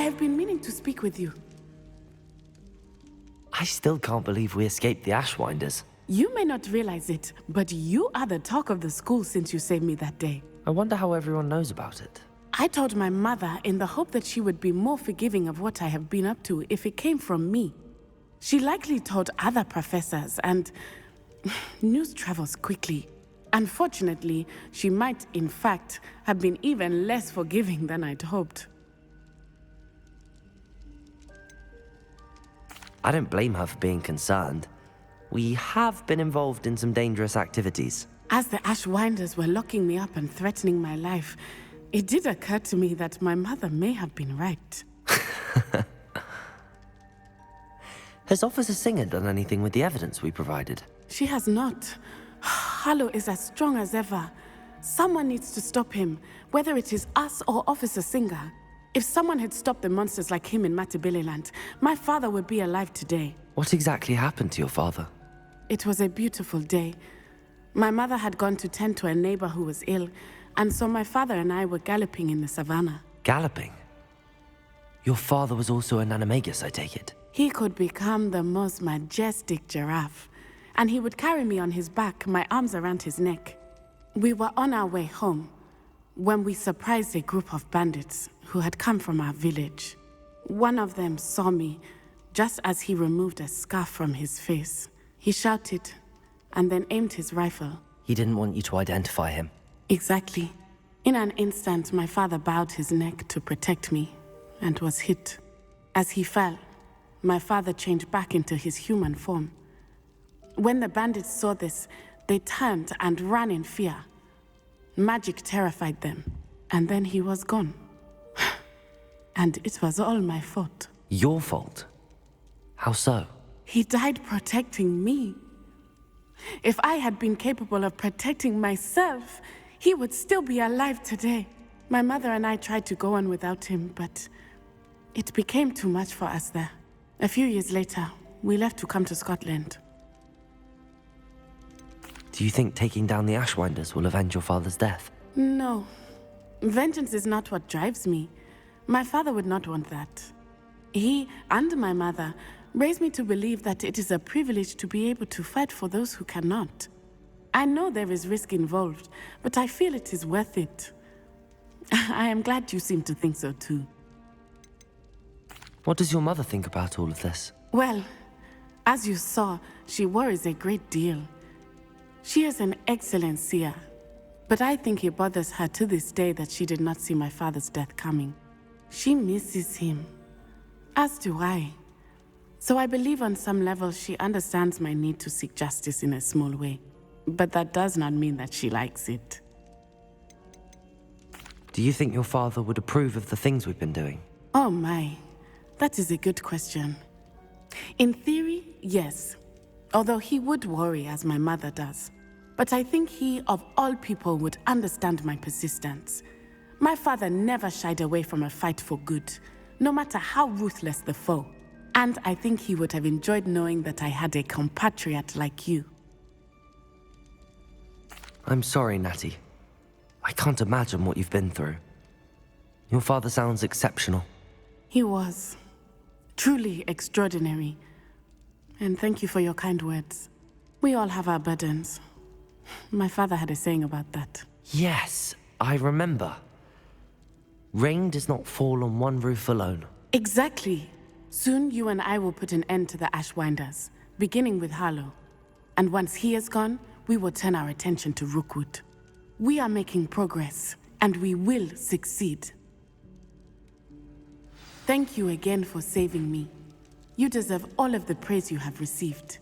have been meaning to speak with you. I still can't believe we escaped the Ashwinders. You may not realize it, but you are the talk of the school since you saved me that day. I wonder how everyone knows about it. I told my mother in the hope that she would be more forgiving of what I have been up to if it came from me. She likely told other professors, and news travels quickly. Unfortunately, she might, in fact, have been even less forgiving than I'd hoped. I don't blame her for being concerned. We have been involved in some dangerous activities. As the Ashwinders were locking me up and threatening my life, it did occur to me that my mother may have been right. Has Officer Singer done anything with the evidence we provided? She has not. Harlow is as strong as ever. Someone needs to stop him, whether it is us or Officer Singer. If someone had stopped the monsters like him in Matabeleland, my father would be alive today. What exactly happened to your father? It was a beautiful day. My mother had gone to tend to a neighbor who was ill, and so my father and I were galloping in the savannah. Galloping? Your father was also an animagus, I take it? He could become the most majestic giraffe, and he would carry me on his back, my arms around his neck. We were on our way home when we surprised a group of bandits who had come from our village. One of them saw me just as he removed a scarf from his face. He shouted and then aimed his rifle. He didn't want you to identify him. Exactly. In an instant, my father bowed his neck to protect me and was hit. As he fell, my father changed back into his human form. When the bandits saw this, they turned and ran in fear. Magic terrified them, and then he was gone. And it was all my fault. Your fault? How so? He died protecting me. If I had been capable of protecting myself, he would still be alive today. My mother and I tried to go on without him, but it became too much for us there. A few years later, we left to come to Scotland. Do you think taking down the Ashwinders will avenge your father's death? No. Vengeance is not what drives me. My father would not want that. He and my mother raised me to believe that it is a privilege to be able to fight for those who cannot. I know there is risk involved, but I feel it is worth it. I am glad you seem to think so too. What does your mother think about all of this? Well, as you saw, she worries a great deal. She is an excellent seer, but I think it bothers her to this day that she did not see my father's death coming. She misses him, as do I. So I believe on some level she understands my need to seek justice in a small way, but that does not mean that she likes it. Do you think your father would approve of the things we've been doing? Oh my, that is a good question. In theory, yes, although he would worry as my mother does. But I think he, of all people, would understand my persistence. My father never shied away from a fight for good, no matter how ruthless the foe. And I think he would have enjoyed knowing that I had a compatriot like you. I'm sorry, Natty. I can't imagine what you've been through. Your father sounds exceptional. He was. Truly extraordinary. And thank you for your kind words. We all have our burdens. My father had a saying about that. Yes, I remember. Rain does not fall on one roof alone. Exactly. Soon you and I will put an end to the Ashwinders, beginning with Harlow. And once he is gone, we will turn our attention to Rookwood. We are making progress, and we will succeed. Thank you again for saving me. You deserve all of the praise you have received.